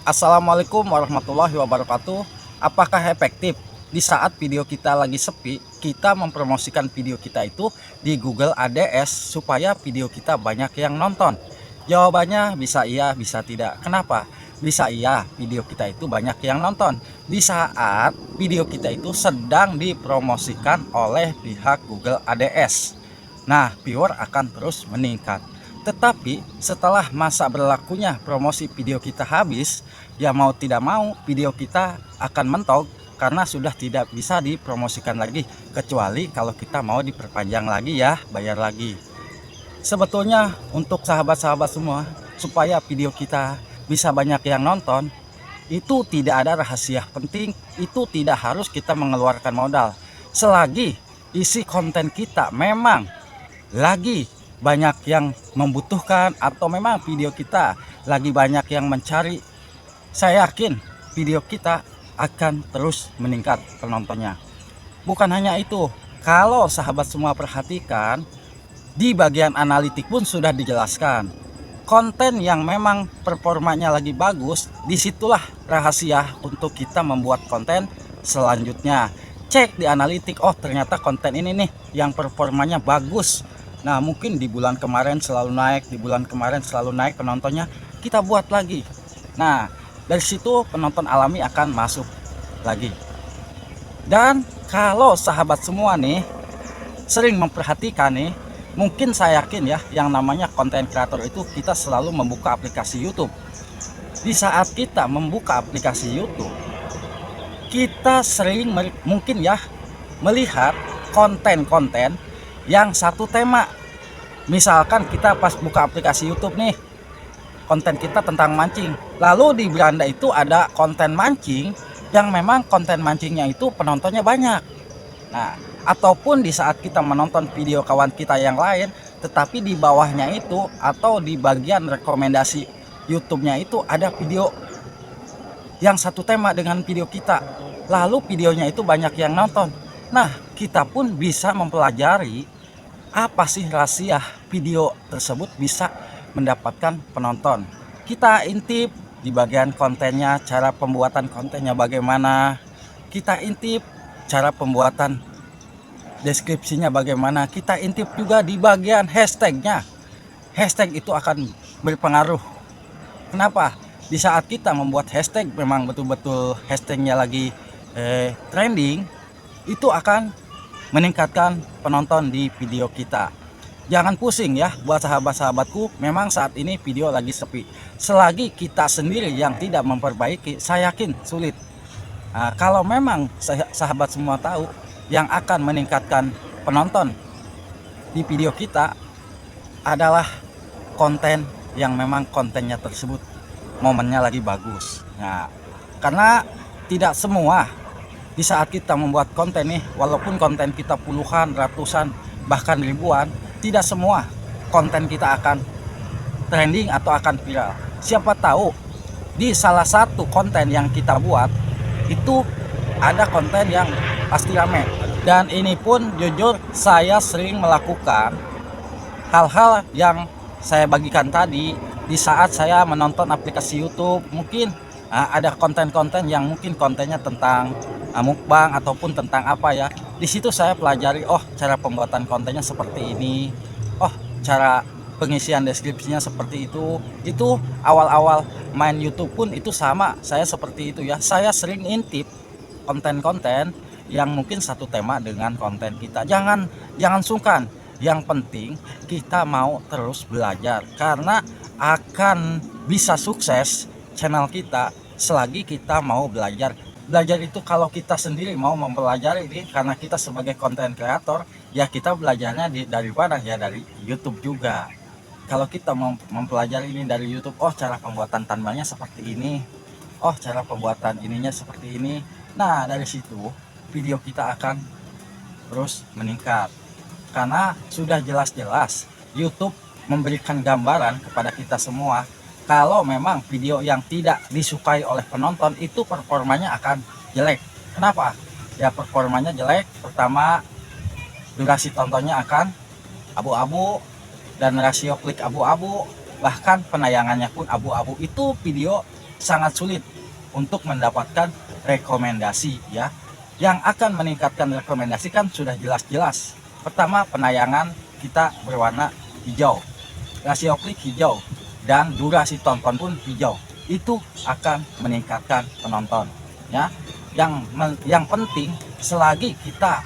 Assalamualaikum warahmatullahi wabarakatuh. Apakah efektif di saat video kita lagi sepi, kita mempromosikan video kita itu di Google ADS supaya video kita banyak yang nonton? Jawabannya bisa iya, bisa tidak. Kenapa? Bisa iya, video kita itu banyak yang nonton di saat video kita itu sedang dipromosikan oleh pihak Google ADS. Nah, viewer akan terus meningkat. Tetapi setelah masa berlakunya promosi video kita habis, ya mau tidak mau video kita akan mentok karena sudah tidak bisa dipromosikan lagi, kecuali kalau kita mau diperpanjang lagi ya, bayar lagi. Sebetulnya untuk sahabat-sahabat semua, supaya video kita bisa banyak yang nonton, itu tidak ada rahasia penting, itu tidak harus kita mengeluarkan modal. Selagi isi konten kita memang lagi banyak yang membutuhkan atau memang video kita lagi banyak yang mencari, saya yakin video kita akan terus meningkat penontonnya. Bukan hanya itu, kalau sahabat semua perhatikan, di bagian analitik pun sudah dijelaskan. Konten yang memang performanya lagi bagus, disitulah rahasia untuk kita membuat konten selanjutnya. Cek di analitik, oh ternyata konten ini nih yang performanya bagus. Nah mungkin di bulan kemarin selalu naik, di bulan kemarin selalu naik penontonnya, kita buat lagi. Nah dari situ penonton alami akan masuk lagi. Dan kalau sahabat semua nih sering memperhatikan nih, mungkin saya yakin ya, yang namanya konten kreator itu kita selalu membuka aplikasi YouTube. Di saat kita membuka aplikasi YouTube, kita sering mungkin ya melihat konten-konten yang satu tema. Misalkan kita pas buka aplikasi YouTube nih, konten kita tentang mancing, lalu di beranda itu ada konten mancing yang memang konten mancingnya itu penontonnya banyak. Nah, ataupun di saat kita menonton video kawan kita yang lain, tetapi di bawahnya itu atau di bagian rekomendasi YouTube-nya itu ada video yang satu tema dengan video kita, lalu videonya itu banyak yang nonton. Nah, kita pun bisa mempelajari apa sih rahasia video tersebut bisa mendapatkan penonton. Kita intip di bagian kontennya, cara pembuatan kontennya bagaimana. Kita intip cara pembuatan deskripsinya bagaimana. Kita intip juga di bagian hashtagnya. Hashtag itu akan berpengaruh. Kenapa? Di saat kita membuat hashtag memang betul-betul hashtagnya lagi trending, itu akan meningkatkan penonton di video kita. Jangan pusing ya buat sahabat-sahabatku, memang saat ini video lagi sepi. Selagi kita sendiri yang tidak memperbaiki, saya yakin sulit. Nah, kalau memang sahabat semua tahu yang akan meningkatkan penonton di video kita adalah konten yang memang kontennya tersebut momennya lagi bagus. Nah, karena tidak semua di saat kita membuat konten nih, walaupun konten kita puluhan, ratusan, bahkan ribuan, tidak semua konten kita akan trending atau akan viral. Siapa tahu di salah satu konten yang kita buat itu ada konten yang pasti rame. Dan ini pun jujur saya sering melakukan hal-hal yang saya bagikan tadi di saat saya menonton aplikasi YouTube. Mungkin ada konten-konten yang mungkin kontennya tentang mukbang ataupun tentang apa ya. Di situ saya pelajari, oh cara pembuatan kontennya seperti ini, oh cara pengisian deskripsinya seperti itu. Itu awal-awal main YouTube pun itu sama, saya seperti itu ya. Saya sering intip konten-konten yang mungkin satu tema dengan konten kita. Jangan sungkan. Yang penting kita mau terus belajar, karena akan bisa sukses channel kita selagi kita mau belajar. Belajar itu kalau kita sendiri mau mempelajari ini, karena kita sebagai konten kreator ya kita belajarnya dari mana ya, dari YouTube juga. Kalau kita mempelajari ini dari YouTube, oh cara pembuatan thumbnailnya seperti ini, oh cara pembuatan ininya seperti ini. Nah dari situ video kita akan terus meningkat, karena sudah jelas-jelas YouTube memberikan gambaran kepada kita semua kalau memang video yang tidak disukai oleh penonton itu performanya akan jelek. Kenapa? Ya performanya jelek, pertama durasi tontonnya akan abu-abu dan rasio klik abu-abu, bahkan penayangannya pun abu-abu. Itu video sangat sulit untuk mendapatkan rekomendasi ya. Yang akan meningkatkan rekomendasi kan sudah jelas-jelas. Pertama, penayangan kita berwarna hijau, rasio klik hijau, dan durasi tonton pun hijau. Itu akan meningkatkan penonton ya. Yang penting selagi kita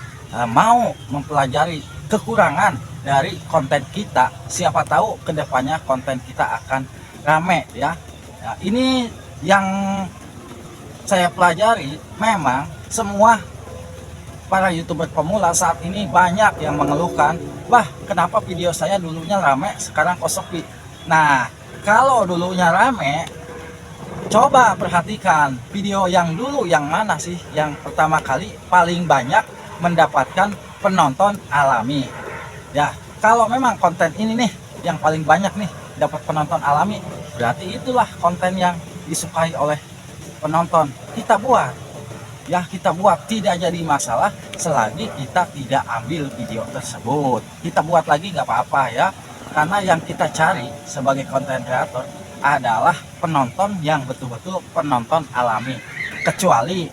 mau mempelajari kekurangan dari konten kita, siapa tahu kedepannya konten kita akan rame ya. Nah, ini yang saya pelajari, memang semua para YouTuber pemula saat ini banyak yang mengeluhkan, wah kenapa video saya dulunya rame sekarang kok sepi. Nah, kalau dulunya rame, coba perhatikan video yang dulu yang mana sih yang pertama kali paling banyak mendapatkan penonton alami. Ya, kalau memang konten ini nih yang paling banyak nih dapat penonton alami, berarti itulah konten yang disukai oleh penonton. Kita buat ya, kita buat, tidak jadi masalah selagi kita tidak ambil video tersebut. Kita buat lagi nggak apa-apa ya, karena yang kita cari sebagai konten kreator adalah penonton yang betul-betul penonton alami. Kecuali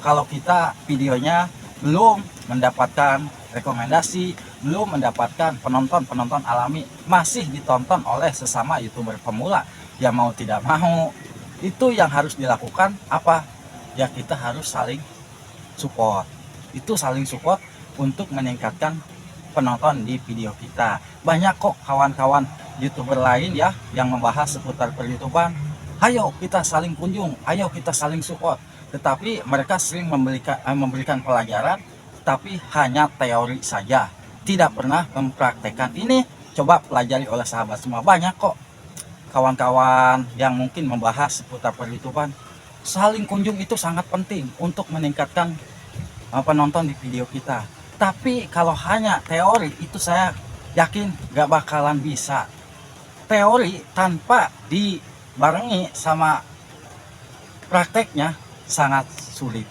kalau kita videonya belum mendapatkan rekomendasi, belum mendapatkan penonton alami, masih ditonton oleh sesama YouTuber pemula, ya mau tidak mau itu yang harus dilakukan apa ya, kita harus saling support. Itu saling support untuk meningkatkan penonton di video kita. Banyak kok kawan-kawan YouTuber lain ya yang membahas seputar per-YouTuban. Ayo kita saling kunjung, ayo kita saling support. Tetapi mereka sering memberikan pelajaran, tapi hanya teori saja, tidak pernah mempraktekkan. Ini coba pelajari oleh sahabat semua. Banyak kok kawan-kawan yang mungkin membahas seputar per-YouTuban. Saling kunjung itu sangat penting untuk meningkatkan penonton di video kita. Tapi kalau hanya teori, itu saya yakin gak bakalan bisa. Teori tanpa dibarengi sama prakteknya sangat sulit,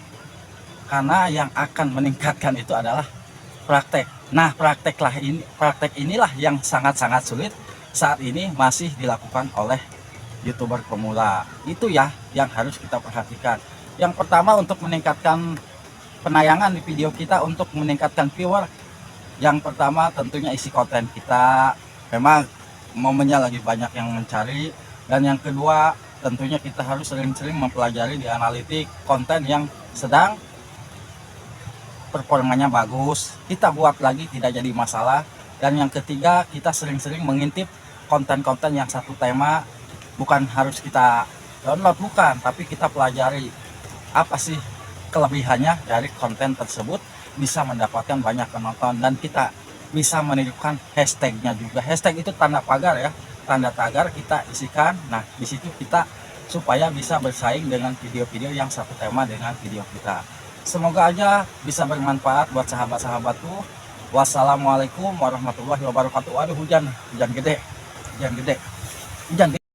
karena yang akan meningkatkan itu adalah praktek. Nah, praktek inilah yang sangat-sangat sulit saat ini masih dilakukan oleh YouTuber pemula. Itu ya yang harus kita perhatikan. Yang pertama, untuk meningkatkan penayangan di video kita, untuk meningkatkan viewer, yang pertama tentunya isi konten kita. Memang momennya lagi banyak yang mencari. Dan yang kedua, tentunya kita harus sering-sering mempelajari di analitik konten yang sedang performanya bagus, kita buat lagi, tidak jadi masalah. Dan yang ketiga, kita sering-sering mengintip konten-konten yang satu tema. Bukan harus kita download, bukan, tapi kita pelajari apa sih kelebihannya dari konten tersebut, bisa mendapatkan banyak penonton. Dan kita bisa menirukan hashtagnya juga. Hashtag itu tanda pagar ya, tanda tagar kita isikan. Nah, di situ kita supaya bisa bersaing dengan video-video yang satu tema dengan video kita. Semoga aja bisa bermanfaat buat sahabat-sahabatku. Wassalamualaikum warahmatullahi wabarakatuh. Aduh, hujan gede, hujan gede.